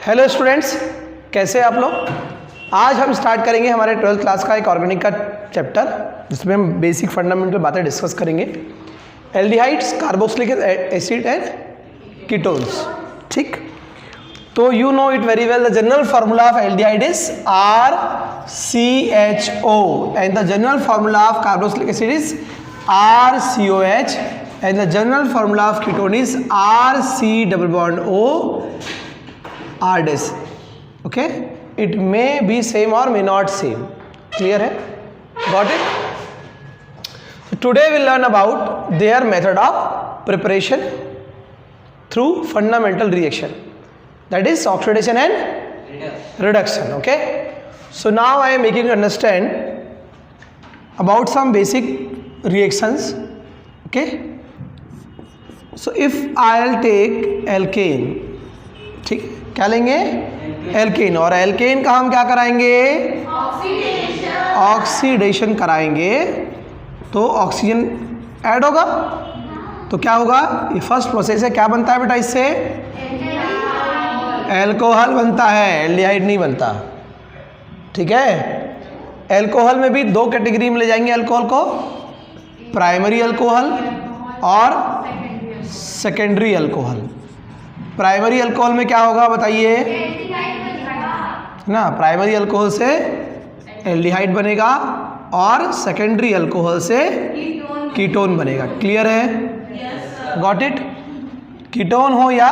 Hello students, कैसे आप लोग। आज हम स्टार्ट करेंगे हमारे 12th क्लास का एक ऑर्गेनिक का चैप्टर, जिसमें हम बेसिक फंडामेंटल बातें डिस्कस करेंगे। Aldehydes, carboxylic acid and ketones. ठीक, तो you know it very well, the general formula of aldehyde is RCHO and the general formula of carboxylic acid is RCOH and the general formula of ketone is RC double bond O R dash. Okay, it may be same or may not same. Clear है? Got it? So today we'll learn about their method of preparation through fundamental reaction, that is oxidation and reduction. Okay, so now I am making you understand about some basic reactions. Okay, so if I'll take alkane, ठीक, क्या लेंगे? Alkene. और alkene का हम क्या कराएंगे? Oxidation कराएंगे, तो ऑक्सीजन ऐड होगा, तो क्या होगा? ये फर्स्ट प्रोसेस है। क्या बनता है बेटा इससे? एल्कोहल बनता है, एल्डिहाइड नहीं बनता। ठीक है, एल्कोहल में भी दो कैटेगरी में ले जाएंगे एल्कोहल को, प्राइमरी अल्कोहल और सेकेंडरी अल्कोहल। प्राइमरी अल्कोहल में क्या होगा बताइए ना? प्राइमरी अल्कोहल से एल्डिहाइड बनेगा और सेकेंडरी अल्कोहल से कीटोन बनेगा। क्लियर है? Got it? कीटोन हो या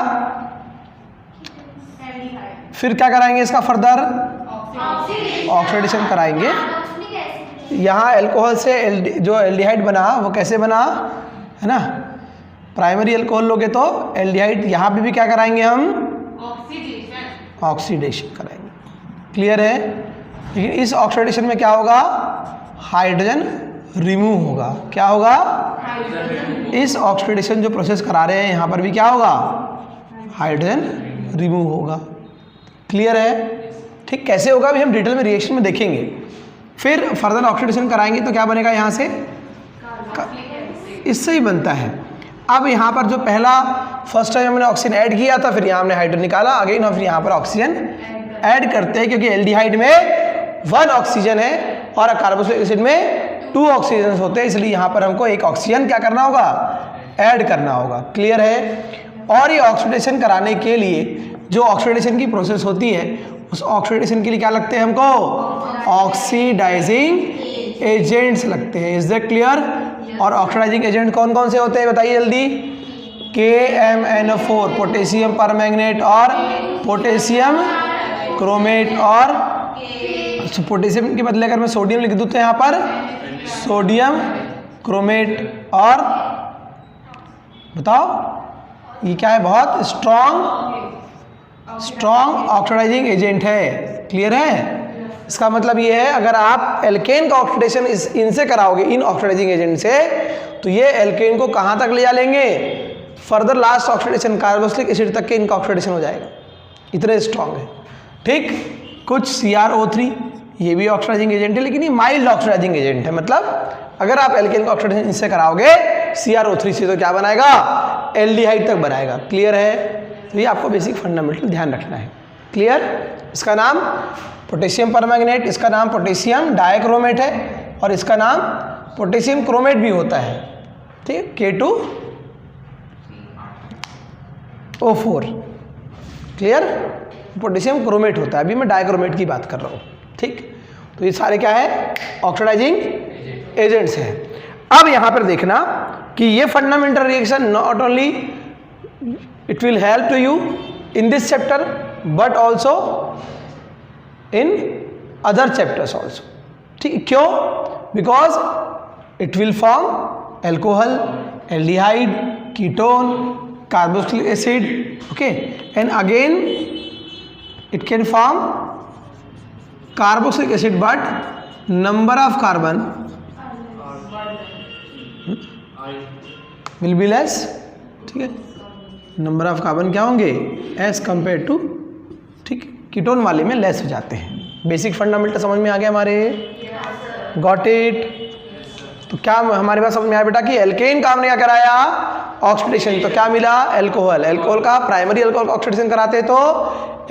फिर क्या कराएंगे इसका फर्दर? ऑक्सीडेशन कराएंगे। यहाँ अल्कोहल से जो एल्डिहाइड बना वो कैसे बना, है ना? प्राइमरी अल्कोहल लोगे तो एल्डिहाइड, यहाँ पे भी क्या कराएंगे हम? ऑक्सीडेशन कराएंगे। क्लियर है? लेकिन इस ऑक्सीडेशन में क्या होगा? हाइड्रोजन रिमूव होगा। क्या होगा? इस ऑक्सीडेशन जो प्रोसेस करा रहे हैं यहाँ पर भी क्या होगा? हाइड्रोजन रिमूव होगा। क्लियर है? ठीक, कैसे होगा अभी हम डिटेल में रिएक्शन में देखेंगे। फिर फर्दर ऑक्सीडेशन कराएंगे तो क्या बनेगा? यहाँ से इससे ही बनता है। अब यहाँ पर जो पहला फर्स्ट टाइम हमने ऑक्सीजन ऐड किया था, फिर यहाँ हमने हाइड्रोजन निकाला, अगेन हम फिर यहाँ पर ऑक्सीजन ऐड करते हैं, क्योंकि एल्डिहाइड में 1 ऑक्सीजन है और कार्बोक्सिलिक एसिड में 2 ऑक्सीजन होते हैं, इसलिए यहाँ पर हमको एक ऑक्सीजन क्या करना होगा? ऐड करना होगा। क्लियर है? और ये ऑक्सीडेशन कराने के लिए जो ऑक्सीडेशन की प्रोसेस होती है, उस ऑक्सीडेशन के लिए क्या लगते हैं हमको? ऑक्सीडाइजिंग एजेंट्स लगते हैं। Is that clear? और ऑक्सीडाइजिंग एजेंट कौन कौन से होते हैं बताइए जल्दी? KMnO4 पोटेशियम परमैंगनेट और पोटेशियम क्रोमेट, और पोटेशियम के बदले अगर मैं सोडियम लिख दूँ तो यहाँ पर सोडियम क्रोमेट। और बताओ ये क्या है? बहुत स्ट्रॉन्ग ऑक्सीडाइजिंग एजेंट है। क्लियर है? इसका मतलब ये है, अगर आप एल्केन का ऑक्सीडेशन इनसे कराओगे, इन ऑक्सीडाइजिंग एजेंट से, तो ये एल्केन को कहाँ तक ले जा लेंगे? Further last oxidation carboxylic acid तक के इनका ऑक्सीडेशन हो जाएगा, इतने स्ट्रॉन्ग है। ठीक, कुछ CrO3 ये भी ऑक्सीडाइजिंग एजेंट है, लेकिन ये माइल्ड ऑक्सीडाइजिंग एजेंट है। मतलब अगर आप एल्केन का ऑक्सीडेशन इनसे कराओगे CrO3 से, तो क्या बनाएगा? एल्डिहाइड तक बनाएगा। क्लियर है? तो ये आपको बेसिक फंडामेंटल ध्यान रखना है। क्लियर? इसका नाम पोटेशियम परमैंगनेट, इसका नाम पोटेशियम डाइक्रोमेट है, और इसका नाम पोटेशियम क्रोमेट भी होता है। ठीक, K2O4। क्लियर? पोटेशियम क्रोमेट होता है, अभी मैं डाइक्रोमेट की बात कर रहा हूँ। ठीक, तो ये सारे क्या है? ऑक्सीडाइजिंग एजेंट्स हैं। अब यहाँ पर देखना कि ये fundamental reaction not only it will help to you in this chapter, but also in other chapters also. ठीक, क्यों? Because it will form alcohol, aldehyde, ketone, carboxylic acid, okay, and again it can form carboxylic acid, but number of carbon will be less. ठीक है, number of carbon क्या होंगे? As compare to, ठीक, ketone वाले में less हो जाते हैं। बेसिक फंडामेंटल समझ में आ गया हमारे? Got it? तो क्या हमारे पास समझ में आया बेटा कि एल्केन का हमने क्या कराया? ऑक्सीडेशन, तो क्या मिला? अल्कोहल। अल्कोहल का प्राइमरी अल्कोहल का ऑक्सीडेशन कराते तो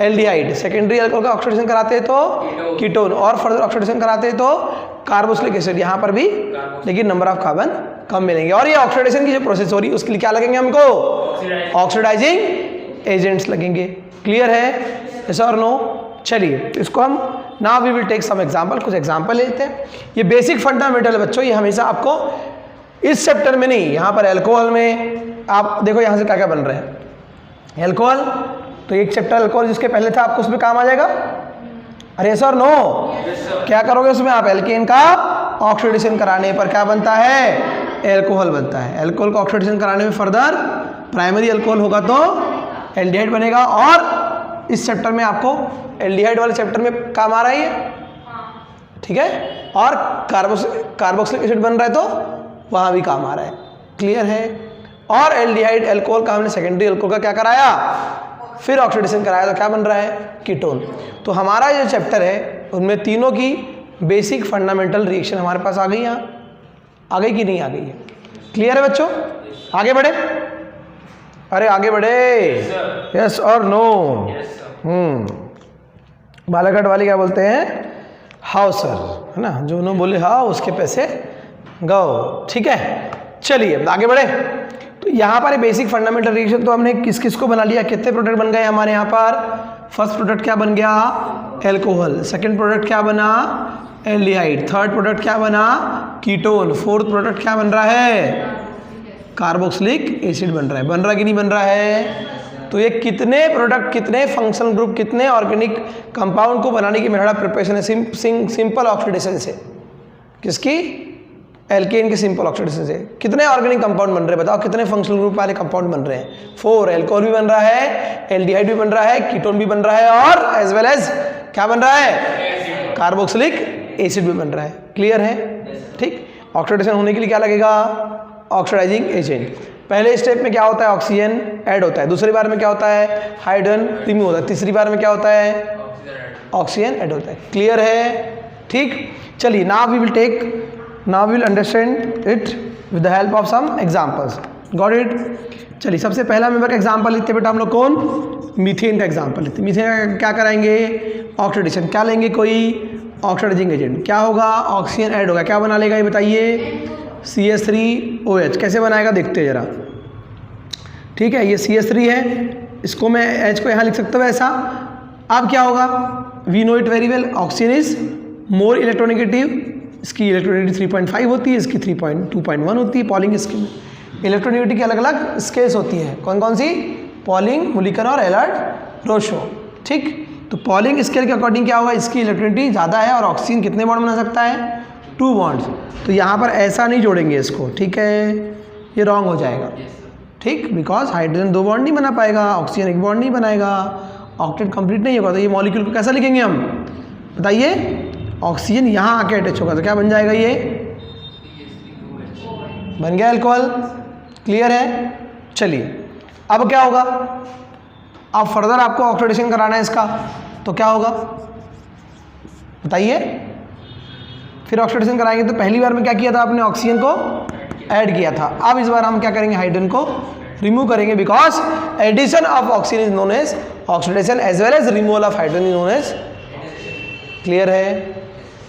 एल्डिहाइड, सेकेंडरी अल्कोहल का ऑक्सीडेशन कराते तो कीटोन, और फर्दर ऑक्सीडेशन कराते तो कार्बोक्सिलिक एसिड। यहाँ पर भी लेकिन नंबर ऑफ कार्बन कम मिलेंगे। और ये ऑक्सीडेशन की जो प्रोसेस हो रही है उसके लिए क्या लगेंगे हमको? ऑक्सीडाइजिंग एजेंट्स लगेंगे। क्लियर है? यस और नो? चलिए तो इसको हम now we will take some example, कुछ एग्जांपल लेते हैं। ये बेसिक फंडामेंटल है बच्चों, ये हमेशा आपको इस चैप्टर में नहीं, यहाँ पर अल्कोहल में आप देखो यहाँ से क्या क्या बन रहे हैं। अल्कोहल तो एक चैप्टर अल्कोहल जिसके पहले था आपको उसमें काम आ जाएगा। अरे सर नो, क्या करोगे उसमें आप? एल्केन का ऑक्सीडेशन कराने पर क्या बनता है? एल्कोहल बनता है। एल्कोहल का ऑक्सीडेशन कराने में फर्दर प्राइमरी अल्कोहल होगा तो एल्डिहाइड बनेगा। और इस चैप्टर में आपको एल्डिहाइड वाले चैप्टर में काम आ रहा है ये, ठीक है। और कार्बोक्सिलिक एसिड बन रहा है तो वहाँ भी काम आ रहा है। क्लियर है? और एल्डिहाइड अल्कोहल का हमने सेकेंडरी अल्कोहल का क्या कराया? फिर ऑक्सीडेशन कराया तो क्या बन रहा है? कीटोन। तो हमारा जो चैप्टर है उनमें तीनों की बेसिक फंडामेंटल रिएक्शन हमारे पास आ गई। यहाँ आ गई कि नहीं आ गई है? क्लियर है बच्चों? आगे बढ़े? अरे आगे बढ़े। यस और नो? बालाघाट वाले क्या बोलते हैं? हाउ सर, है ना। जो नो बोले हाउ उसके पैसे गो। ठीक है, चलिए आगे बढ़े। तो यहाँ पर बेसिक फंडामेंटल रिएक्शन तो हमने किस किस को बना लिया? कितने प्रोडक्ट बन गए हमारे यहाँ पर? फर्स्ट प्रोडक्ट क्या बन गया? एल्कोहल। सेकंड प्रोडक्ट क्या बना? एल्डिहाइड। थर्ड प्रोडक्ट क्या बना? कीटोन। फोर्थ प्रोडक्ट क्या बन रहा है? कार्बोक्सिलिक एसिड बन रहा है। बन रहा कि नहीं बन रहा है? तो ये कितने प्रोडक्ट, कितने फंक्शनल ग्रुप, कितने ऑर्गेनिक कंपाउंड को बनाने की मेथड ऑफ प्रिपरेशन है? सिंपल ऑक्सीडेशन से। किसकी? एल्केन के सिंपल ऑक्सीडेशन से। कितने ऑर्गेनिक कंपाउंड बन रहे हैं बताओ? कितने फंक्शनल ग्रुप वाले कंपाउंड बन रहे हैं? 4। एल्कोहल भी बन रहा है, एल्डिहाइड भी बन रहा है, कीटोन भी बन रहा है, और एज वेल एज क्या बन रहा है? कार्बोक्सिलिक एसिड भी बन रहा है। क्लियर है? ठीक। ऑक्सीडेशन होने के लिए क्या लगेगा? Oxidising agent. पहले स्टेप में क्या होता है? ऑक्सीजन ऐड होता है। दूसरी बार में क्या होता है? हाइड्रोजन रिमूव होता है। तीसरी बार में क्या होता है? ऑक्सीजन ऐड होता है। क्लियर है? ठीक। चलिए now we will understand it with the help of some examples. Got it? चलिए सबसे पहला मेंबर का एग्जांपल लेते बेटा हम लोग। कौन? मीथेन का एग्जांपल लेते। मीथेन का क्या कराएंगे? ऑक्सीडेशन। क्या लेंगे? कोई ऑक्सीडाइजिंग एजेंट। क्या होगा? ऑक्सीजन ऐड होगा। क्या बना लेगा ये बताइए? CH3OH। कैसे बनाएगा देखते हैं जरा। ठीक है, ये CH3 है, इसको मैं H को यहाँ लिख सकता हूँ ऐसा। अब क्या होगा? We know it very well, oxygen is more electronegative. इसकी इलेक्ट्रोनेगेटिव 3.5 होती है, इसकी 2.1 होती है। पॉलिंग इसकी इलेक्ट्रोनेगेटिव की अलग अलग स्केल्स होती है। कौन कौन सी? पॉलिंग, मुलिकर और एलर्ट रोशो। ठीक। तो पॉलिंग स्केल के अकॉर्डिंग क्या होगा? इसकी इलेक्ट्रोनेगेटिव ज़्यादा है और ऑक्सीजन कितने बॉन्ड बना सकता है? 2 बॉन्ड्स। तो यहाँ पर ऐसा नहीं जोड़ेंगे इसको, ठीक है, ये रॉन्ग हो जाएगा। ठीक, बिकॉज हाइड्रोजन 2 बॉन्ड नहीं बना पाएगा, ऑक्सीजन 1 बॉन्ड नहीं बनाएगा, ऑक्टेट कंप्लीट नहीं होगा। तो ये मॉलिक्यूल को कैसा लिखेंगे हम बताइए? ऑक्सीजन यहाँ आके अटैच होगा तो क्या बन जाएगा? ये बन गया अल्कोहल। क्लियर है? चलिए अब क्या होगा? अब फर्दर आपको ऑक्सीडेशन कराना है इसका, तो क्या होगा बताइए? फिर ऑक्सीडेशन कराएंगे तो पहली बार में क्या किया था आपने? ऑक्सीजन को ऐड किया था। अब इस बार हम क्या करेंगे? हाइड्रोजन को रिमूव करेंगे, because addition of oxygen is known as oxidation as well as removal of hydrogen is known as. Clear है?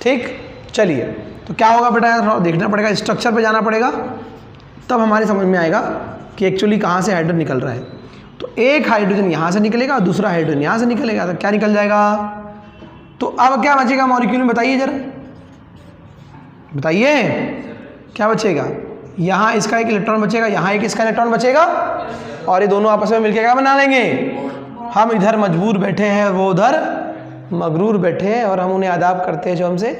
ठीक। चलिए तो क्या होगा बेटा? थोड़ा देखना पड़ेगा, स्ट्रक्चर पे जाना पड़ेगा, तब हमारे समझ में आएगा कि एक्चुअली कहाँ से हाइड्रोजन निकल रहा है। तो एक हाइड्रोजन यहाँ से निकलेगा, दूसरा हाइड्रोजन यहाँ से निकलेगा, तो क्या निकल जाएगा? तो अब क्या बचेगा मॉलिक्यूल में बताइए जरा, बताइए क्या बचेगा? यहाँ इसका एक इलेक्ट्रॉन बचेगा, यहाँ एक इसका इलेक्ट्रॉन बचेगा, और ये दोनों आपस में मिलकर क्या बना लेंगे? हम इधर मजबूर बैठे हैं, वो उधर मगरूर बैठे हैं, और हम उन्हें आदाब करते हैं जो हमसे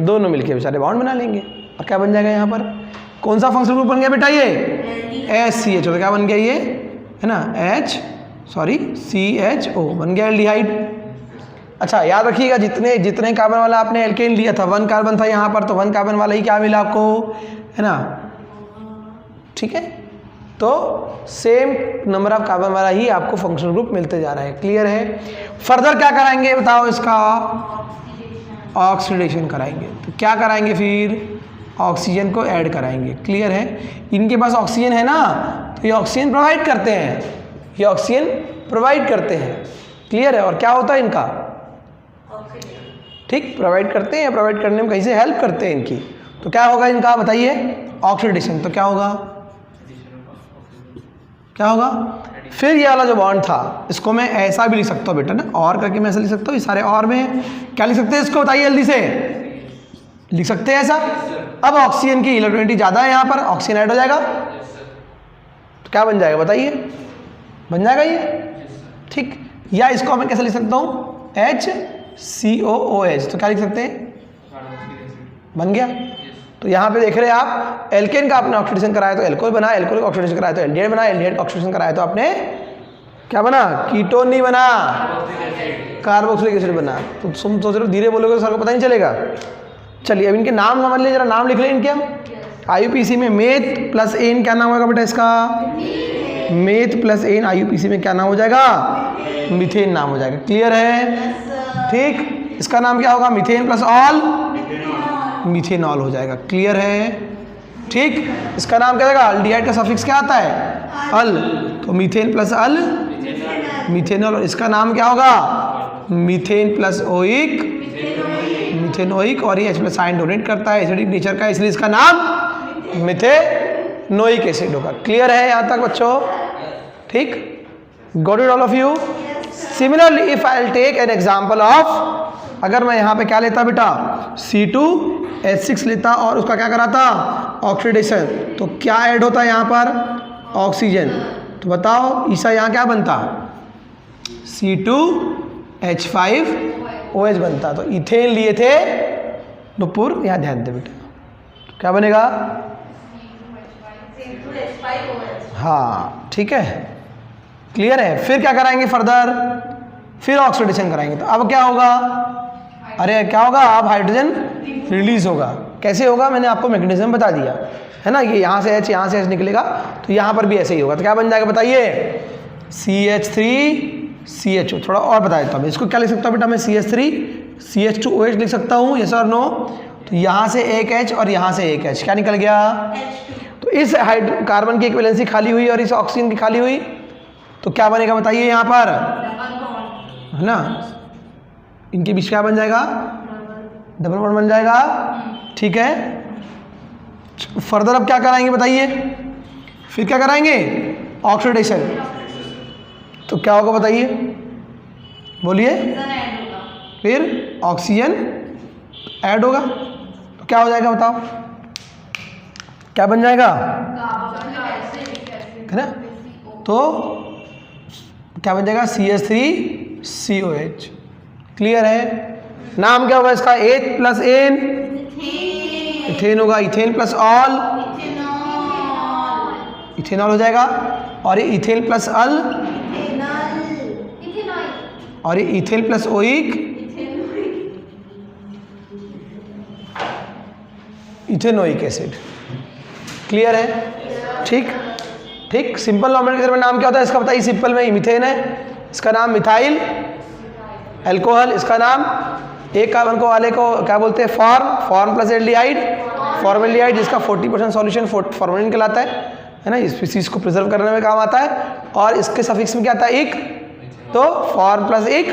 दोनों मिलके बेचारे बॉन्ड बना लेंगे। और क्या बन जाएगा यहाँ पर? कौन सा फंक्शनल ग्रुप बन गया बेटा? ये HCH। तो क्या बन गया ये? है ना, CHO बन गया एल्डिहाइड। अच्छा याद रखिएगा, जितने कार्बन वाला आपने एल्केन लिया था, 1 कार्बन था यहाँ पर, तो 1 कार्बन वाला ही क्या मिला आपको, है ना। ठीक है, तो सेम नंबर ऑफ कार्बन वाला ही आपको फंक्शनल ग्रुप मिलते जा रहा है। क्लियर है? फर्दर क्या कराएंगे बताओ? इसका ऑक्सीडेशन कराएंगे। तो क्या कराएंगे फिर? ऑक्सीजन को ऐड कराएंगे। क्लियर है? इनके पास ऑक्सीजन है ना, तो ये ऑक्सीजन प्रोवाइड करते हैं, ये ऑक्सीजन प्रोवाइड करते हैं। क्लियर है? और क्या होता है इनका, ठीक, प्रोवाइड करते हैं, प्रोवाइड करने में कहीं से हेल्प करते हैं इनकी। तो क्या होगा इनका बताइए, ऑक्सीडेशन। तो क्या होगा, क्या होगा? फिर ये वाला जो बॉन्ड था इसको मैं ऐसा भी लिख सकता हूँ बेटा ना, और करके मैं ऐसा लिख सकता हूँ, ये सारे और में क्या लिख सकते हैं इसको बताइए जल्दी से, लिख सकते हैं ऐसा। अब ऑक्सीजन की इलेक्ट्रॉनिटी ज़्यादा है यहाँ पर, ऑक्सीजन ऐड हो जाएगा, तो क्या बन जाएगा बताइए, बन जाएगा ये, ठीक। या इसको मैं कैसे लिख सकता हूँ, HCOOH, तो क्या लिख सकते हैं, बन गया। तो यहाँ पे देख रहे हैं आप, एल्केन का आपने ऑक्सीडेशन कराया तो एल्कोहल बना, एल्कोहल का ऑक्सीडेशन कराया तो एल्डिहाइड बना, एल्डिहाइड का ऑक्सीडेशन कराया तो आपने क्या बना, कीटोन नहीं बना, कार्बोक्सिलिक एसिड बना। तो तुम सोच रहे हो धीरे बोलोगे तो सर को पता नहीं चलेगा। चलिए अब इनके नाम समझ लीजिए जरा, नाम लिख लें इनके हम। IUPAC में मेथ प्लस एन क्या नाम होगा बेटा इसका, मेथ प्लस एन IUPAC में क्या नाम हो जाएगा, मीथेन नाम हो जाएगा। क्लियर है? ठीक, इसका नाम क्या होगा, मीथेन प्लस ऑल, मीथेनॉल हो जाएगा। क्लियर है? ठीक, इसका नाम क्या होगा, एल्डिहाइड का सफिक्स क्या आता है, अल, तो मीथेन प्लस अल, मीथेनॉल। और इसका नाम क्या होगा, मीथेन प्लस ओइक, मिथेनोइक। और ये H प्लस आयन डोनेट करता है, एसिडिक नेचर का, इसलिए इसका नाम मिथेनोइक एसिड होगा। क्लियर है यहाँ तक बच्चों? ठीक, got it all of you? Similarly if I will take an example of, अगर मैं यहाँ पे क्या लेता बेटा, C2H6 लेता और उसका क्या कराता, ऑक्सीडेशन, तो क्या ऐड होता है यहाँ पर, ऑक्सीजन। तो बताओ ईसा यहाँ क्या बनता, C2H5OH बनता। तो इथेन लिए थे नुपुर, यहाँ ध्यान दे बेटा, तो क्या बनेगा, हाँ ठीक है, क्लियर है। फिर क्या कराएंगे फर्दर, फिर ऑक्सीडेशन कराएंगे। तो अब क्या होगा, अरे क्या होगा, अब हाइड्रोजन रिलीज होगा। कैसे होगा, मैंने आपको मैकेनिज्म बता दिया है ना, ये यहाँ से H निकलेगा, तो यहाँ पर भी ऐसे ही होगा। तो क्या बन जाएगा बताइए, CH3CHO। थोड़ा और बता देता हूँ, इसको क्या लिख सकता हूँ बेटा मैं, CH3CH2OH लिख सकता हूँ, यस और नो। तो यहाँ से एक H और यहाँ से एक H, क्या निकल गया, तो इस कार्बन की इक्विवेलेंसी खाली हुई और इस ऑक्सीजन की खाली हुई, तो क्या बनेगा बताइए यहाँ पर, है ना, इनके बीच क्या बन जाएगा, डबल बॉन्ड बन जाएगा। ठीक है, फर्दर अब क्या कराएंगे बताइए, फिर क्या कराएंगे, ऑक्सीडेशन। तो क्या होगा बताइए, बोलिए, फिर ऑक्सीजन ऐड होगा, तो क्या हो जाएगा बताओ, क्या बन जाएगा, है ना, तो क्या बन जाएगा, CH3COH। क्लियर है? नाम क्या होगा इसका, एथ प्लस एन, इथेन होगा, इथेन प्लस ऑल, इथेनॉल हो जाएगा। और ये इथेन प्लस अल, और ये ethane plus oic, ethanoic acid. Clear है? ठीक ठीक, सिंपल नॉमेनक्लेचर में नाम क्या होता है इसका बताइए, सिंपल में मीथेन है, इसका नाम मिथाइल अल्कोहल, इसका नाम एक कार्बन को वाले को क्या बोलते हैं, फॉर्म प्लस एल्डिहाइड, फॉर्मेल्डिहाइड, जिसका 40% सॉल्यूशन फॉर्मेलिन कहलाता है ना, इस स्पीसीज को प्रिजर्व करने में काम आता है। और इसके सफिक्स में क्या आता है, इक, तो form plus ic,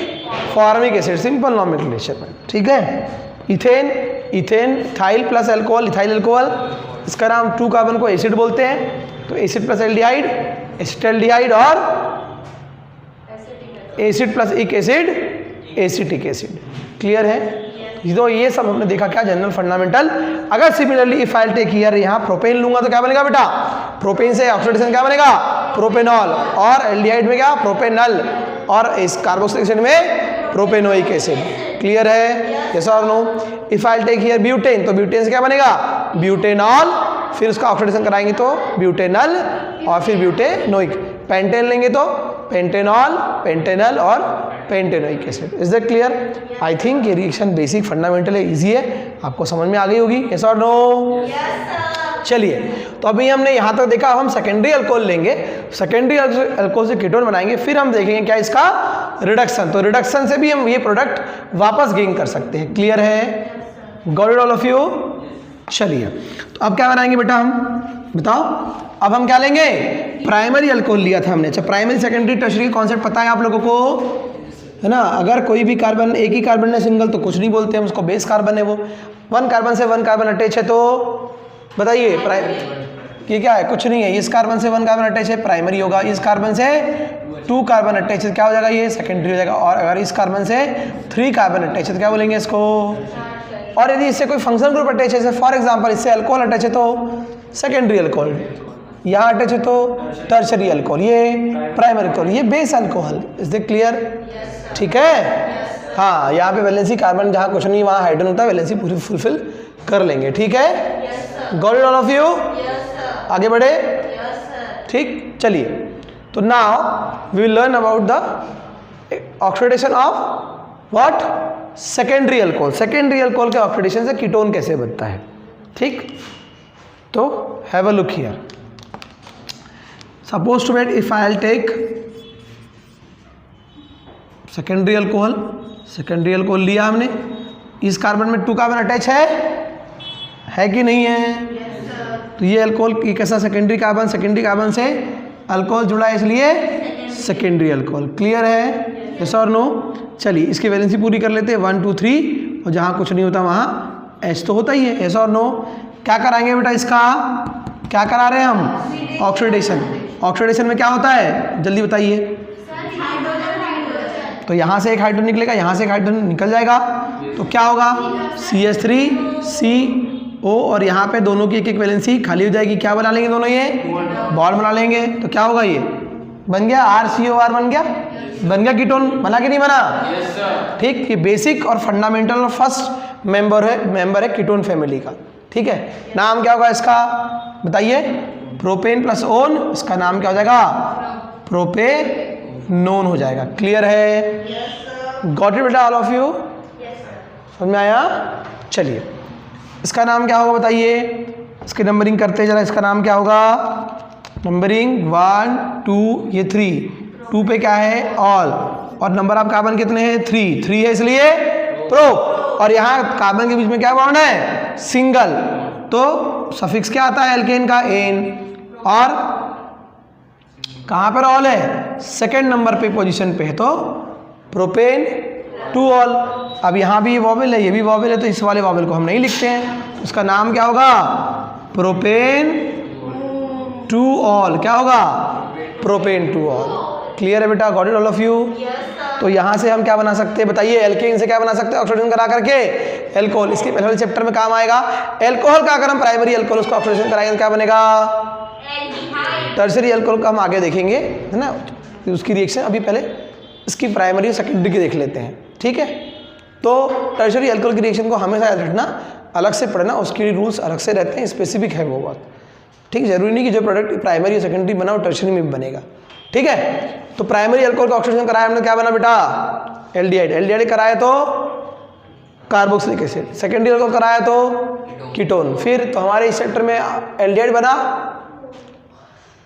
formic acid, simple nomenclature में। ठीक है, ethane thyl plus alcohol, ethyl alcohol, इसका नाम 2 कार्बन को एसिड बोलते हैं, तो एसिड प्लस एल्डिहाइड, एसिटाल्डिहाइड, और acid plus ic acid, acetic acid. Clear है? तो ये सब हमने देखा क्या, जनरल फंडामेंटल। अगर similarly if I take here, यहाँ प्रोपेन लूंगा तो क्या बनेगा बेटा, प्रोपेन से ऑक्सीडेशन क्या बनेगा, प्रोपेनॉल, और एल्डिहाइड में क्या, प्रोपेनल, और इस कार्बोक्सिलिक एसिड में प्रोपेनोइक एसिड। क्लियर है, यस और no? If I take here butane, तो ब्यूटेन से क्या बनेगा, ब्यूटेनॉल, फिर उसका ऑक्सीडेशन कराएंगे तो ब्यूटेनल, और फिर ब्यूटेनोइक। पेंटेन लेंगे तो पेंटेनॉल, पेंटेनल, और pentanoic acid. Is that clear? I think ये रिएक्शन बेसिक फंडामेंटल है, इजी है, आपको समझ में आ गई होगी, यस और नो? चलिए, तो अभी हमने यहाँ तक देखा, अब हम सेकेंडरी अल्कोहल लेंगे, सेकेंडरी अल्कोहल से कीटोन बनाएंगे, फिर हम देखेंगे क्या इसका रिडक्शन। तो रिडक्शन से भी हम ये प्रोडक्ट वापस गेन कर सकते हैं। क्लियर है? Got it all of you? चलिए, तो अब क्या बनाएंगे बेटा हम, बताओ। अब हम क्या लेंगे, प्राइमरी अल्कोहल लिया था हमने। अच्छा, प्राइमरी सेकेंडरी टर्शरी का कॉन्सेप्ट पता है आप लोगों को, है ना। अगर कोई भी कार्बन, एक ही कार्बन है सिंगल, तो कुछ नहीं बोलते हम उसको, बेस कार्बन है वो। 1 कार्बन से 1 कार्बन अटैच है तो बताइए ये क्या है, कुछ नहीं है। इस कार्बन से 1 कार्बन अटैच है, प्राइमरी होगा। इस कार्बन से 2 कार्बन अटैच है, क्या हो जाएगा, ये सेकेंडरी हो जाएगा। और अगर इस कार्बन से 3 कार्बन अटैच है तो क्या बोलेंगे इसको। और यदि इससे कोई फंक्शनल ग्रुप अटैच है, फॉर एग्जांपल इससे अल्कोहल अटैच है तो सेकेंडरी अल्कोहल, यहाँ अटैच है तो टर्शरी अल्कोहल, ये प्राइमरी अल्कोहल, ये base alcohol. Is it clear? ठीक है। हाँ, यहाँ पे वैलेंसी कार्बन जहाँ कुछ नहीं वहाँ हाइड्रोजन होता है, वैलेंसी पूरी फुलफिल कर लेंगे। ठीक है, got it all of you? आगे बढ़े? ठीक, चलिए। तो now we will learn about the oxidation of what, secondary alcohol. Secondary alcohol के ऑक्सीडेशन से कीटोन कैसे बनता है। ठीक, तो have a look here. Suppose to met if I will take secondary alcohol, secondary alcohol लिया हमने, इस कार्बन में 2 कार्बन अटैच है कि नहीं है? तो ये अल्कोहल की कैसा, सेकेंडरी कार्बन से अल्कोहल जुड़ा है, इसलिए सेकेंडरी अल्कोहल। क्लियर है, यस और नो? चलिए, इसकी वैलेंसी पूरी कर लेते हैं, 1 2 3, और जहाँ कुछ नहीं होता वहाँ एच तो होता ही है। यस और नो? क्या कराएंगे बेटा, इसका क्या करा रहे हैं हम, ऑक्सीडेशन। ऑक्सीडेशन में क्या होता है, जल्दी बताइए। तो यहाँ से एक हाइड्रोजन निकलेगा, यहाँ से एक हाइड्रोजन निकल जाएगा, तो क्या होगा, CH3CO, और यहाँ पे दोनों की एक एक वैलेंसी खाली हो जाएगी। क्या बना लेंगे दोनों, ये बॉन्ड बना लेंगे। तो क्या होगा, ये बन गया RCOR, बन गया कीटोन। बना कि नहीं बना? ठीक, ये बेसिक और फंडामेंटल और फर्स्ट मेंबर है कीटोन फैमिली का। ठीक है, नाम क्या होगा इसका, बताइए। प्रोपेन प्लस ओन, इसका नाम क्या हो जाएगा, प्रोपेनोन हो जाएगा। क्लियर है? गॉट इट बेटा, ऑल ऑफ यू? समझ में आया? चलिए, इसका नाम क्या होगा बताइए। इसकी नंबरिंग करते हैं जरा। इसका नाम क्या होगा, नंबरिंग 1 2, ये 3, 2 पे क्या है, ऑल, और नंबर ऑफ कार्बन कितने हैं, 3 है, इसलिए प्रो। और यहाँ कार्बन के बीच में क्या बॉन्ड है, सिंगल, तो सफिक्स क्या आता है एल्केन का, एन। और कहाँ पर ऑल है, सेकेंड नंबर पे पोजीशन पे है, तो प्रोपेन 2 ऑल। अब यहाँ भी वॉवेल है, ये भी वॉवेल है, तो इस वाले वॉवेल को हम नहीं लिखते हैं। उसका नाम क्या होगा, प्रोपेन 2 ऑल। क्या होगा, प्रोपेन 2 ऑल। क्लियर है बेटा, got it all of you? तो यहाँ से हम क्या बना सकते हैं बताइए, एल्केन से क्या बना सकते हैं, ऑक्सीडेशन करा करके एल्कोहल। इसके पहले चैप्टर में काम आएगा। एल्कोहल का अगर हम प्राइमरी एल्कोहल उसको ऑक्सीडेशन कराएंगे, क्या बनेगा, टर्शरी अल्कोहल का हम आगे देखेंगे, है ना, उसकी रिएक्शन। अभी पहले इसकी प्राइमरी और सेकेंडरी की देख लेते हैं। ठीक है, तो टर्शरी अल्कोहल की रिएक्शन को हमेशा याद रखना, अलग से पढ़ना, उसके रूल्स अलग से रहते हैं, स्पेसिफिक है वो बात। ठीक, जरूरी नहीं कि जो प्रोडक्ट प्राइमरी और सेकेंडरी बना वो टर्शरी में भी बनेगा। ठीक है, तो प्राइमरी अल्कोहल का ऑक्सीडेशन कराया हमने, क्या बना बेटा, एल्डिहाइड। एल्डिहाइड कराया तो कार्बोक्सिलिक एसिड, सेकेंडरी अल्कोहल कराया तो कीटोन। फिर तो हमारे इस चैप्टर में एल्डिहाइड बना,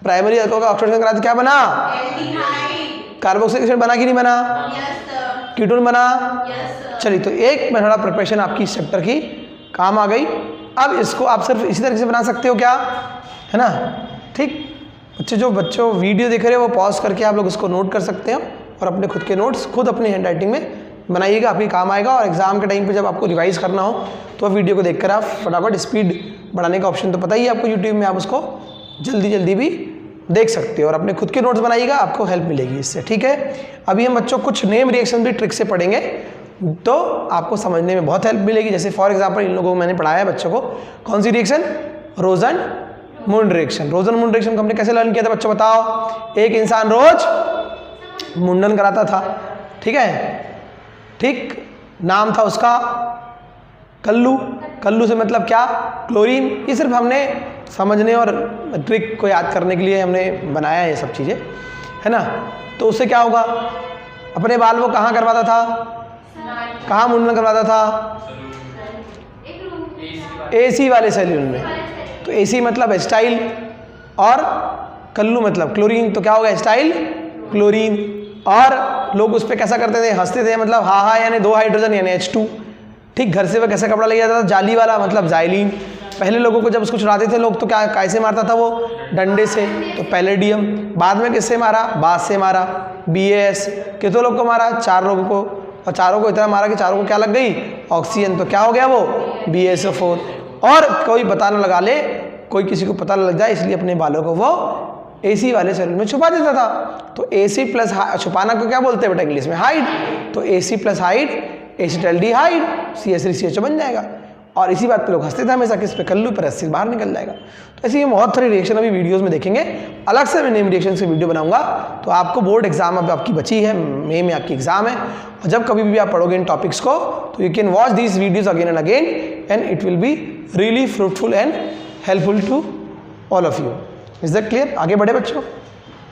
प्राइमरी अल्कोहल का ऑक्सीडेशन कराया तो क्या बना, कार्बोक्सिलिक एसिड बना कि नहीं बना, कीटोन बना। चलिए, तो एक थोड़ा प्रिपरेशन आपकी इस चैप्टर की काम आ गई। अब इसको आप सिर्फ इसी तरीके से बना सकते हो, क्या है ना। ठीक, जो बच्चों वीडियो देख रहे हैं वो पॉज करके आप लोग इसको नोट कर सकते हो, और अपने खुद के नोट्स खुद अपनी हैंड राइटिंग में बनाइएगा, आपकी काम आएगा। और एग्जाम के टाइम पे जब आपको रिवाइज करना हो तो वीडियो को देखकर आप फटाफट स्पीड बढ़ाने का ऑप्शन तो पता ही है आपको यूट्यूब में, आप उसको जल्दी भी देख सकते हो, और अपने खुद के नोट्स बनाइएगा, आपको हेल्प मिलेगी इससे। ठीक है, अभी हम बच्चों कुछ नेम रिएक्शन भी ट्रिक से पढ़ेंगे, तो आपको समझने में बहुत हेल्प मिलेगी। जैसे फॉर एग्जांपल इन लोगों को मैंने पढ़ाया है बच्चों को, कौन सी reaction, Rosenmund reaction. Rosenmund reaction को हमने कैसे लर्न किया था बच्चों, बताओ। एक इंसान रोज मुंडन कराता था, ठीक है, ठीक, नाम था उसका कल्लू। कल्लू से मतलब क्या, क्लोरीन। ये सिर्फ हमने समझने और ट्रिक को याद करने के लिए हमने बनाया है ये सब चीज़ें, है ना। तो उससे क्या होगा, अपने बाल वो कहाँ करवाता था, कहाँ मुंडन करवाता था, AC वाले सैलून में। तो AC मतलब स्टाइल, और कल्लू मतलब क्लोरीन, तो क्या होगा, स्टाइल क्लोरीन। और लोग उस पर कैसा करते थे, हंसते थे, मतलब हा यानी 2 हाइड्रोजन यानी H2। ठीक, घर से वह कैसा कपड़ा ले जाता था, जाली वाला, मतलब जाइलिन। पहले लोगों को जब उसको चुराते थे लोग तो क्या कैसे मारता था वो, डंडे से, तो पैलेडियम। बाद में किससे मारा, बाज से मारा, BAS। कितने लोग को मारा, 4 लोगों को, और चारों को इतना मारा कि चारों को क्या लग गई, ऑक्सीजन। तो क्या हो गया वो, BaSO4। और कोई पता न लगा ले, कोई किसी को पता न लग जाए, इसलिए अपने बालों को वो AC वाले शरीर में छुपा देता था। तो AC प्लस छुपाना को क्या बोलते हैं बेटा इंग्लिश में, हाइड। तो AC plus hide acetaldehyde, CH3CHO बन जाएगा। और इसी बात पे लोग हंसते थे हमेशा, किस पे, कल्लू पर, एसिड बाहर निकल जाएगा। तो ऐसे ये बहुत सारे रिएक्शन अभी वीडियोस में देखेंगे। अलग से मैं नेम रिएक्शन से वीडियो बनाऊंगा। तो आपको बोर्ड एग्जाम अब आपकी बची है, मई में आपकी एग्जाम है, और जब कभी भी आप पढ़ोगे इन टॉपिक्स को तो you can watch these videos again and again and it will be really fruitful and helpful to all of you. Is that clear? आगे बढ़े बच्चों,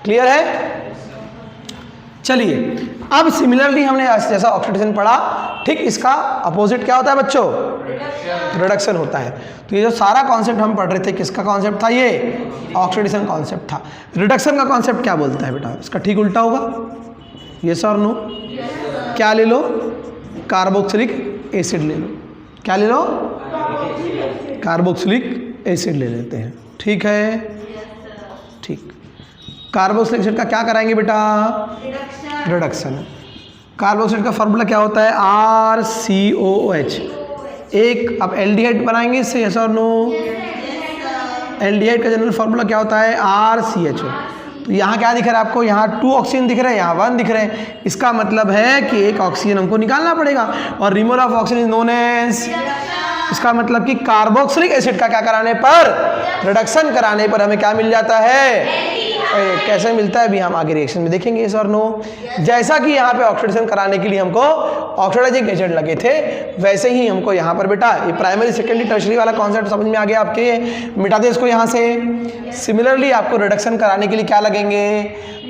क्लियर है? चलिए, अब सिमिलरली हमने जैसा ऑक्सीडेशन पढ़ा, ठीक इसका अपोजिट क्या होता है बच्चों, रिडक्शन होता है। तो ये जो सारा कॉन्सेप्ट हम पढ़ रहे थे, किसका कॉन्सेप्ट था, ये ऑक्सीडेशन कॉन्सेप्ट था। रिडक्शन का कॉन्सेप्ट क्या बोलता है बेटा, इसका ठीक उल्टा होगा, यस और नो? क्या ले लो, कार्बोक्सिलिक एसिड ले लो। क्या ले लो, कार्बोक्सिलिक एसिड ले लेते हैं, ठीक है, ठीक। कार्बोक्सिलिक एसिड का क्या कराएंगे बेटा, रिडक्शन। कार्बोक्सिलेट का फॉर्मूला क्या होता है, RCOOH। एक अब एल्डिहाइड बनाएंगे इससे, यस और नो? एल्डिहाइड का जनरल फॉर्मूला क्या होता है, RCHO। तो यहाँ क्या दिख रहा है आपको, यहाँ 2 ऑक्सीजन दिख रहे हैं, यहाँ 1 दिख रहे हैं। इसका मतलब है कि एक ऑक्सीजन हमको निकालना पड़ेगा, और removal of oxygen is known as. इसका मतलब कि कार्बोक्सिलिक एसिड का क्या कराने पर, रिडक्शन कराने पर हमें क्या मिल जाता है, कैसे मिलता है अभी हम आगे रिएक्शन में देखेंगे, यस और नो? जैसा कि यहाँ पे ऑक्सीडेशन कराने के लिए हमको ऑक्सीडाइजिंग एजेंट लगे थे, वैसे ही हमको यहाँ पर बेटा ये प्राइमरी सेकेंडरी टर्शरी वाला कॉन्सेप्ट समझ में आ गया आपके, मिटा दे इसको यहाँ से। सिमिलरली आपको रिडक्शन कराने के लिए क्या लगेंगे,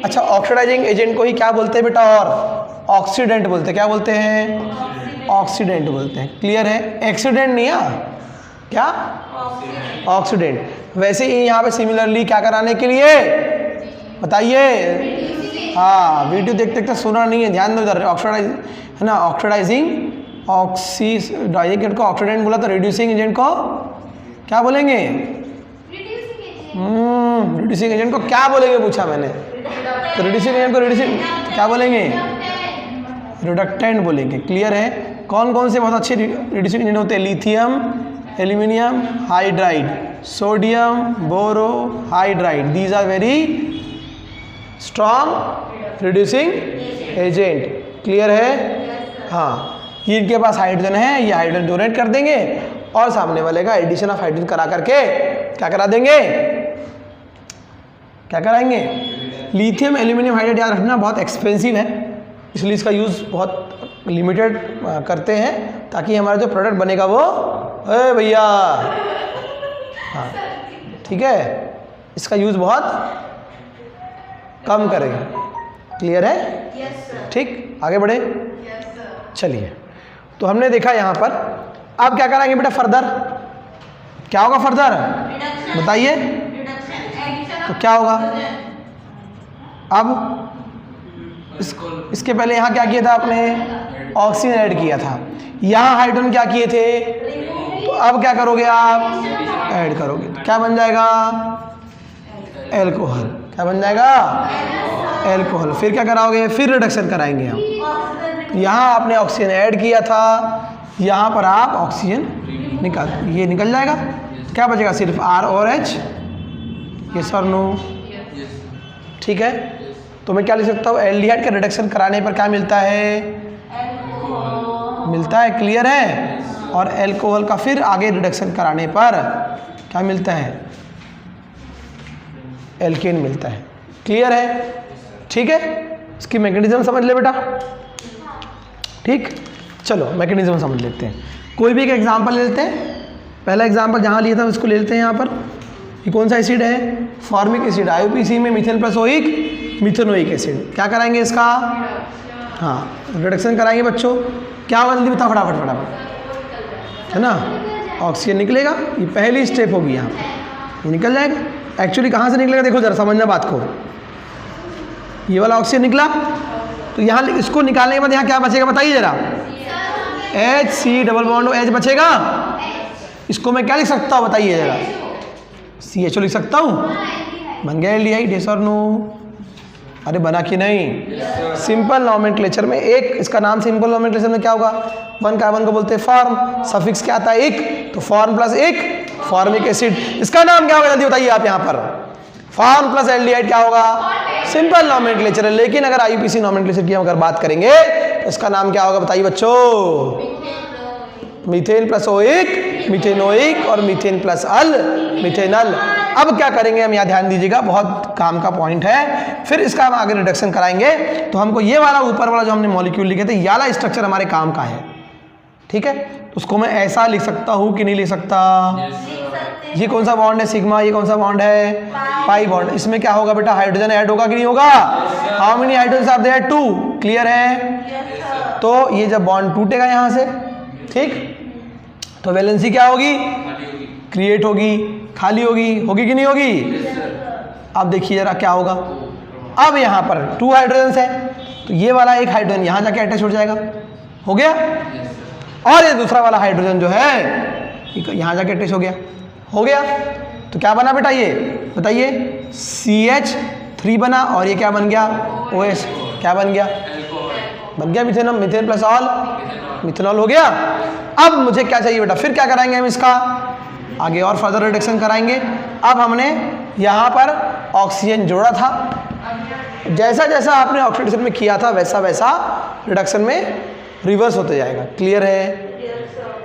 अच्छा ऑक्सीडाइजिंग एजेंट को ही क्या बोलते हैं बेटा, और ऑक्सीडेंट बोलते हैं। क्या बोलते हैं, ऑक्सीडेंट बोलते हैं, क्लियर है? एक्सीडेंट नहीं है, क्या, ऑक्सीडेंट। वैसे ही यहाँ पे सिमिलरली क्या कराने के लिए बताइए, हाँ वीडियो देखते देखते सुना नहीं है, ध्यान दो इधर, ऑक्सीडाइज है ना, ऑक्सीडाइजिंग ऑक्सीडाइजिंग को ऑक्सीडेंट बोला, तो रिड्यूसिंग एजेंट को क्या बोलेंगे, रिड्यूसिंग एजेंट को क्या बोलेंगे पूछा मैंने, तो रिड्यूसिंग एजेंट को रिड्यूसिंग क्या बोलेंगे, रिडक्टेंट बोलेंगे, क्लियर है? कौन कौन से बहुत अच्छे रिड्यूसिंग एजेंट होते हैं, lithium aluminium hydride, sodium borohydride, these are very strong reducing agent, clear है? हाँ, ये इनके पास हाइड्रोजन है, ये हाइड्रोजन डोनेट कर देंगे और सामने वाले का एडिशन ऑफ हाइड्रोजन करा करके क्या करा देंगे, क्या कराएंगे, लिथियम एल्यूमिनियम हाइड्राइड। याद रखना बहुत एक्सपेंसिव है, इसलिए इसका यूज़ बहुत लिमिटेड करते हैं, ताकि हमारा जो प्रोडक्ट बनेगा वो, अरे भैया, हाँ ठीक है, इसका यूज़ बहुत कम करेंगे, क्लियर है? ठीक, आगे बढ़े। चलिए, तो हमने देखा यहाँ पर, अब क्या कराएंगे बेटा फर्दर, क्या होगा फर्दर बताइए, तो क्या होगा, अब इसके पहले यहाँ क्या किया था आपने, ऑक्सीजन ऐड किया था, यहाँ हाइड्रोजन क्या किए थे, तो अब क्या करोगे आप, ऐड करोगे, तो क्या बन जाएगा, एल्कोहल। क्या बन जाएगा, एल्कोहल। फिर क्या कराओगे, फिर रिडक्शन कराएंगे हम, यहाँ आपने ऑक्सीजन ऐड किया था, यहाँ पर आप ऑक्सीजन निकाल, ये निकल जाएगा, क्या बचेगा, सिर्फ R और H, यस और नो? ठीक है, तो मैं क्या लिख सकता हूँ, एल्डिहाइड का रिडक्शन कराने पर क्या मिलता है, मिलता है, क्लियर है? और एल्कोहल का फिर आगे रिडक्शन कराने पर क्या मिलता है, एल्केन मिलता है, क्लियर है? ठीक है, इसकी मैकेनिज्म समझ ले बेटा, ठीक, चलो मैकेनिज्म समझ लेते हैं। कोई भी एक एग्जांपल ले लेते हैं, पहला एग्जांपल जहाँ लिया था उसको ले लेते हैं। यहाँ पर ये कौन सा एसिड है, फॉर्मिक एसिड, IUPAC में methane plus oic methanoic acid. क्या कराएंगे इसका, हाँ रिडक्शन कराएंगे बच्चों, क्या होगा जल्दी बताओ, फटाफट फटाफट, है ना, ऑक्सीजन निकलेगा, ये पहली स्टेप होगी, यहाँ पर ये निकल जाएगा। एक्चुअली कहाँ से निकलेगा देखो जरा, समझना बात को, ये वाला ऑक्सीजन निकला, तो यहाँ इसको निकालने के बाद यहाँ क्या बचेगा बताइए जरा, H C double bond H बचेगा, इसको मैं क्या लिख सकता हूँ बताइए जरा, CHO लिख सकता हूँ, बन गया एल्डिहाइड, यस और नो? अरे बना कि नहीं? सिंपल नॉमेनक्लेचर में एक, इसका नाम सिंपल नॉमेनक्लेचर में क्या होगा, वन कार्बन को बोलते हैं फॉर्म, सफिक्स क्या आता है एक, तो फॉर्म प्लस एक फॉर्मिक एसिड, इसका नाम क्या होगा जल्दी बताइए आप यहाँ पर, फॉर्म प्लस एल्डिहाइड क्या होगा, सिंपल नॉमेनक्लेचर है। लेकिन अगर IUPAC नॉमेनक्लेचर की हम अगर बात करेंगे तो इसका नाम क्या होगा बताइए बच्चों, मीथेन प्लस OH, मीथेनोइक और मीथेन प्लस अल, मीथेनल। अब क्या करेंगे हम, यहाँ ध्यान दीजिएगा, बहुत काम का पॉइंट है। फिर इसका हम आगे रिडक्शन कराएंगे तो हमको ये वाला ऊपर वाला जो हमने मॉलिक्यूल लिखे थे, ये वाला स्ट्रक्चर हमारे काम का है, ठीक है? उसको मैं ऐसा लिख सकता हूँ कि नहीं लिख सकता? ये कौन सा बॉन्ड है सिग्मा, ये कौन सा बॉन्ड है पाई बॉन्ड, इसमें क्या होगा बेटा, हाइड्रोजन ऐड होगा कि नहीं होगा? How many hydrogen are there, 2, clear है? तो ये जब बॉन्ड टूटेगा यहाँ से, ठीक, तो वैलेंसी क्या होगी, क्रिएट होगी, खाली होगी कि नहीं होगी? अब देखिए जरा क्या होगा, अब यहाँ पर 2 हाइड्रोजन है तो ये वाला एक हाइड्रोजन यहाँ जाके अटैच हो जाएगा, हो गया, और ये दूसरा वाला हाइड्रोजन जो है यहाँ जाके अटैच हो गया, तो क्या बना बेटा ये बताइए, CH3 बना, और ये क्या बन गया, OH, क्या बन गया, मीथेनम, मीथेन प्लस ऑल, मिथेनॉल हो गया। अब मुझे क्या चाहिए बेटा, फिर क्या कराएंगे हम इसका आगे और फर्दर रिडक्शन कराएंगे। अब हमने यहाँ पर ऑक्सीजन जोड़ा था, जैसा जैसा आपने ऑक्सीडेशन में किया था वैसा वैसा रिडक्शन में रिवर्स होते जाएगा, क्लियर है?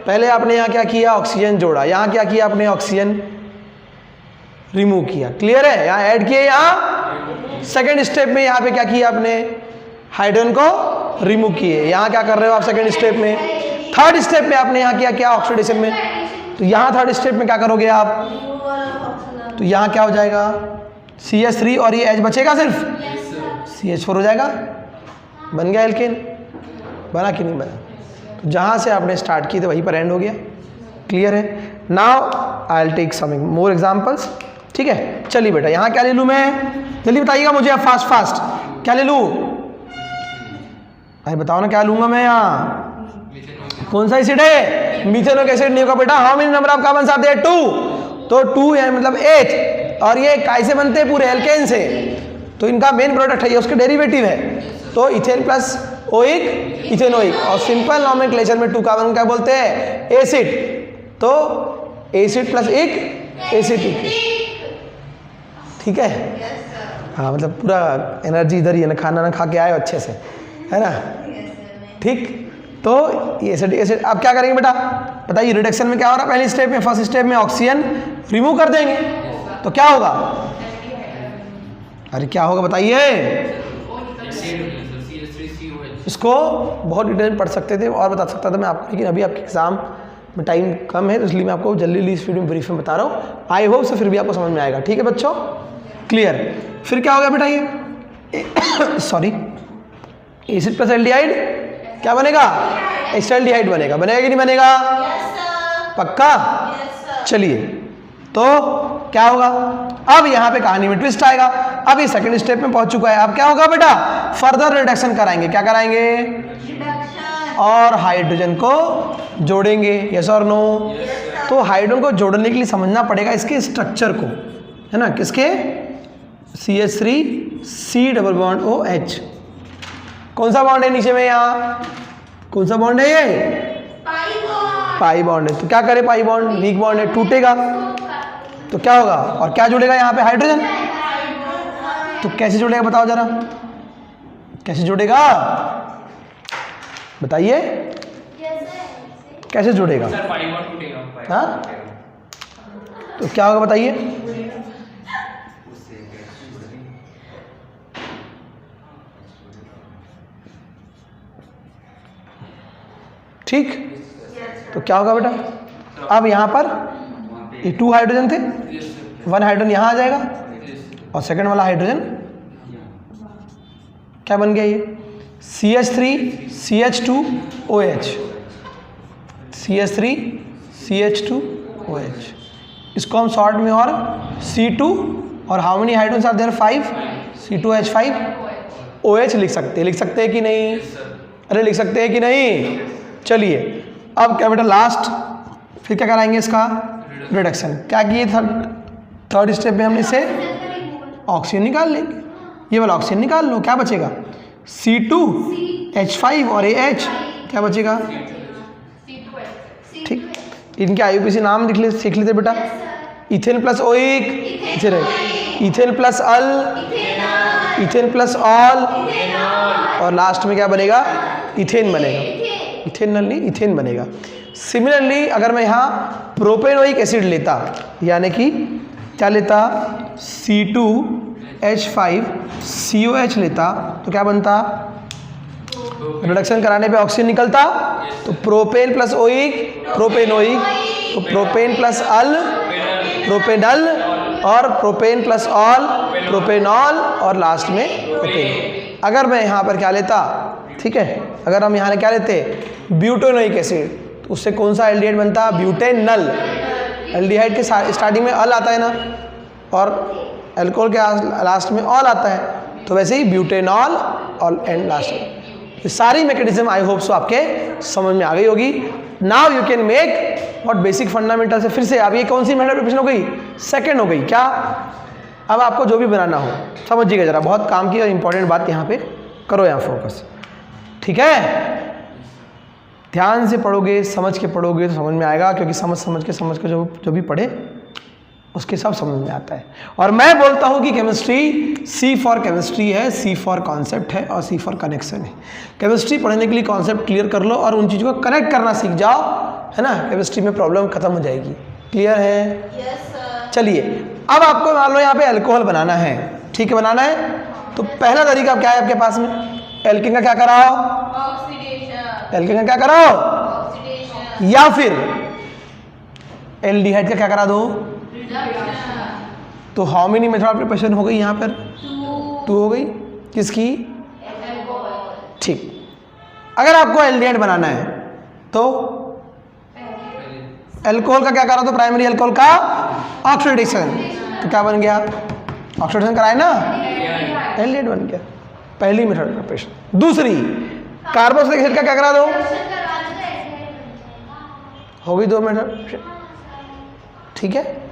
पहले आपने यहाँ क्या किया, ऑक्सीजन जोड़ा, यहाँ क्या किया आपने, ऑक्सीजन रिमूव किया, क्लियर है? यहाँ ऐड किए, यहाँ सेकेंड स्टेप में यहाँ पे क्या किया आपने, हाइड्रोजन को रिमूव किए, यहाँ क्या कर रहे हो आप सेकेंड स्टेप में, थर्ड स्टेप में आपने यहाँ किया क्या, ऑक्सीडेशन में, तो यहाँ थर्ड स्टेप में क्या करोगे आप, तो यहाँ क्या हो जाएगा, CH3 और ये H बचेगा सिर्फ, CH4 हो जाएगा, बन गया एल्केन, बना कि नहीं बना? तो जहाँ से आपने स्टार्ट की थी वहीं पर एंड हो गया, क्लियर है? Now I will take some more examples, ठीक है? चलिए बेटा यहाँ क्या ले लूँ मैं, जल्दी बताइएगा मुझे, आप फास्ट क्या ले लूँ, अरे बताओ ना क्या लूँगा मैं, यहाँ कौन सा एसिड है, मीथेनोइक एसिड नहीं होगा बेटा। How many number of carbon are there, 2, तो 2 है मतलब 8, और ये कैसे बनते हैं, पूरे एल्केन से, तो इनका मेन प्रोडक्ट है, ये उसके डेरिवेटिव है, तो इथेन प्लस ओइक, इथेनोइक, और सिंपल नॉमेनक्लेचर में 2 कार्बन क्या बोलते हैं, एसिड, तो एसिड प्लस एक एसिटिक, ठीक है? हाँ, मतलब पूरा एनर्जी इधर ही है ना, खाना ना खा के आए अच्छे से, है ना, ठीक? तो ये एसिड, अब क्या करेंगे बेटा बताइए, रिडक्शन में क्या हो रहा है, पहली स्टेप में, फर्स्ट स्टेप में ऑक्सीजन रिमूव कर देंगे, तो क्या होगा, अरे क्या होगा बताइए, इसको बहुत डिटेल पढ़ सकते थे और बता सकता था मैं आपको, लेकिन अभी आपके एग्जाम में टाइम कम है, तो इसलिए मैं आपको जल्दी इस वीडियो में ब्रीफ में बता रहा हूँ। आई होप से फिर भी आपको समझ में आएगा, ठीक है बच्चों, क्लियर? फिर क्या होगा बेटा, ये सॉरी, एसिड प्लस एल्डिहाइड क्या बनेगा, एस्टल्डिहाइड बनेगा, बनेगा कि नहीं बनेगा? पक्का? चलिए, तो क्या होगा, अब यहाँ पे कहानी में ट्विस्ट आएगा, अब ये सेकंड स्टेप में पहुंच चुका है, अब क्या होगा बेटा, फर्दर रिडक्शन कराएंगे, क्या कराएंगे, और हाइड्रोजन को जोड़ेंगे, यस और नो? तो हाइड्रोजन को जोड़ने के लिए समझना पड़ेगा इसके स्ट्रक्चर को, है ना, किसके, CH3 C double bond OH, कौन सा बॉन्ड है नीचे में, यहाँ कौन सा बॉन्ड है, ये पाई बॉन्ड है, तो क्या करे, पाई बॉन्ड वीक बॉन्ड है, टूटेगा तो क्या होगा, और क्या जुड़ेगा यहाँ पे, हाइड्रोजन, तो कैसे जुड़ेगा बताओ जरा, कैसे जुड़ेगा बताइए, कैसे जुड़ेगा, हाँ, तो क्या होगा बताइए, ठीक, तो क्या होगा बेटा, अब यहाँ पर ये 2 हाइड्रोजन थे, 1 हाइड्रोजन यहाँ आ जाएगा, और सेकंड वाला हाइड्रोजन क्या बन गया, ये CH3 CH2 OH, CH3 CH2 OH, इसको हम शॉर्ट में और C2, और how many hydrogen are there, 5, C2H5 OH लिख सकते हैं कि नहीं, अरे लिख सकते हैं कि नहीं? चलिए, अब क्या बेटा, लास्ट फिर क्या कराएंगे इसका रिडक्शन। क्या किए थर्ड स्टेप में हमने इसे ऑक्सीजन निकाल लेंगे, ये वाला ऑक्सीजन निकाल लो, क्या बचेगा C2H5 और AH, क्या बचेगा, ठीक। इनके IUPAC नाम सीख लेते बेटा, ethane plus oic, ethane plus al, ethane plus ol, और लास्ट में क्या बनेगा, इथेन बनेगा, इथेनॉल नहीं इथेन बनेगा। सिमिलरली अगर मैं यहाँ प्रोपेनोइक एसिड लेता, यानी कि क्या लेता, C2H5COH लेता, तो क्या बनता, रिडक्शन कराने पे ऑक्सीजन निकलता, तो प्रोपेन प्लस ओइक प्रोपेनोइक, तो प्रोपेन प्लस अल प्रोपेनल, और प्रोपेन प्लस ऑल प्रोपेनॉल, और लास्ट में प्रोपेन। अगर मैं यहाँ पर क्या लेता, ठीक है, अगर हम यहाँ क्या लेते ब्यूटेनोइक एसिड, तो उससे कौन सा एल्डिहाइड बनता, ब्यूटेनल। एल्डिहाइड के स्टार्टिंग में अल आता है ना, और अल्कोहल के लास्ट में ऑल आता है, तो वैसे ही ब्यूटेनॉल और एंड लास्ट में। ये सारी मैकेनिज्म आई होप सो आपके समझ में आ गई होगी। Now you can make what basic fundamental से फिर से। अब ये कौन सी मेथड प्रिपरेशन हो गई, सेकंड हो गई क्या। अब आपको जो भी बनाना हो समझिएगा जरा, बहुत काम की और इंपॉर्टेंट बात यहाँ पे करो, यहाँ फोकस, ठीक है। ध्यान से पढ़ोगे, समझ के पढ़ोगे तो समझ में आएगा, क्योंकि समझ के जो भी पढ़े उसके सब समझ में आता है। और मैं बोलता हूँ कि केमिस्ट्री C फॉर केमिस्ट्री है, C फॉर कॉन्सेप्ट है, और C फॉर कनेक्शन है। केमिस्ट्री पढ़ने के लिए कॉन्सेप्ट क्लियर कर लो और उन चीज़ों को कनेक्ट करना सीख जाओ, है ना, केमिस्ट्री में प्रॉब्लम खत्म हो जाएगी। क्लियर है? yes, चलिए अब आपको मान लो यहाँ पे अल्कोहल बनाना है, ठीक है, बनाना है, तो पहला तरीका क्या है आपके पास में, एल्केन का क्या कराओ, एल्केन का क्या कराओ, या फिर एल्डिहाइड का क्या करा दो। तो how many method of preparation हो गई यहाँ पर, 2 हो गई, किसकी, ठीक। अगर आपको एल्डिहाइड बनाना है तो अल्कोहल का क्या करा दो, प्राइमरी अल्कोहल का ऑक्सीडेशन, तो क्या बन गया, ऑक्सीडेशन कराए ना, एल्डिहाइड बन गया, पहली मेथड प्रिपरेशन। दूसरी कार्बोक्सिलिक एसिड का क्या करा दो, हो गई 2 मेथड, ठीक है।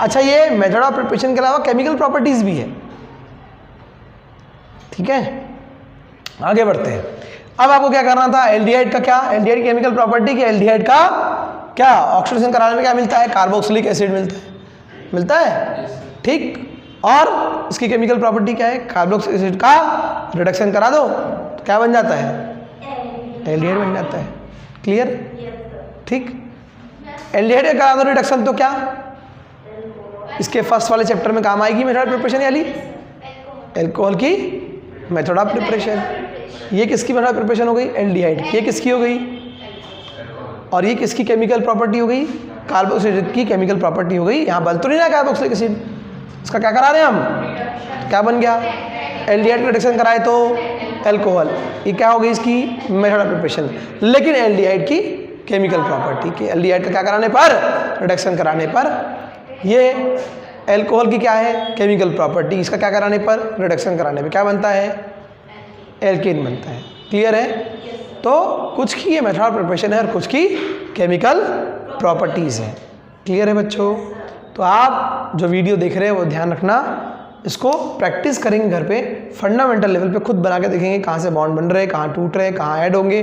अच्छा, ये मेथड ऑफ प्रिपरेशन के अलावा केमिकल प्रॉपर्टीज भी है, ठीक है। आगे बढ़ते हैं। अब आपको क्या करना था, एल्डिहाइड का क्या, एल्डिहाइड केमिकल प्रॉपर्टी कि एल्डिहाइड का क्या ऑक्सीडेशन कराने में क्या मिलता है, कार्बोक्सिलिक एसिड मिलता है, ठीक। और इसकी केमिकल प्रॉपर्टी क्या है, कार्बोक्सिलिक एसिड का रिडक्शन करा दो तो क्या बन जाता है, एल्डिहाइड बन जाता है। क्लियर, ठीक। एल्डिहाइड का करा दो रिडक्शन तो क्या, इसके फर्स्ट वाले चैप्टर में काम आएगी मेथड ऑफ प्रिपरेशन, यानी अल्कोहल की मेथड ऑफ प्रिपरेशन। ये किसकी मेथड ऑफ प्रिपरेशन हो गई, एल्डिहाइड। ये किसकी हो गई, और ये किसकी केमिकल प्रॉपर्टी हो गई, कार्बोक्सिलिक एसिड की केमिकल प्रॉपर्टी हो गई। यहाँ बन तो नहीं ना कार्बोक्सिलिक एसिड, इसका क्या करा रहे हैं हम, क्या बन गया, एल्डिहाइड रिडक्शन कराए तो अल्कोहल, ये क्या हो गई इसकी मेथड ऑफ प्रिपरेशन। लेकिन एल्डिहाइड की केमिकल प्रॉपर्टी कि एल्डिहाइड का क्या कराने पर, रिडक्शन कराने पर, ये अल्कोहल की क्या है, केमिकल प्रॉपर्टी, इसका क्या कराने पर, रिडक्शन कराने पर क्या बनता है, एल्केन बनता है। क्लियर है? तो कुछ की ये मेथड ऑफ प्रिपरेशन है और कुछ की केमिकल प्रॉपर्टीज़ है। क्लियर है बच्चों? तो आप जो वीडियो देख रहे हैं वो ध्यान रखना, इसको प्रैक्टिस करेंगे घर पे, फंडामेंटल लेवल पे खुद बना के देखेंगे कहाँ से बॉन्ड बन रहे हैं, कहाँ टूट रहे हैं, कहाँ ऐड होंगे,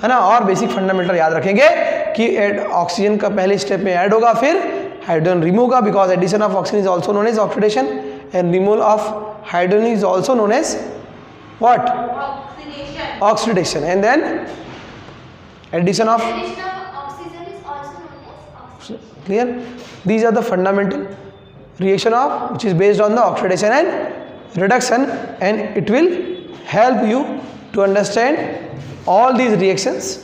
है ना। और बेसिक फंडामेंटल याद रखेंगे कि ऑक्सीजन का पहले स्टेप में ऐड होगा, फिर हाइड्रोजन रिमूव होगा, because addition of oxygen is also known as oxidation and removal of hydrogen is also known as what, oxidation, and then addition of oxygen is also known as oxidation. clear, these are the fundamental reaction of which is based on the oxidation and reduction, and it will help you to understand all these reactions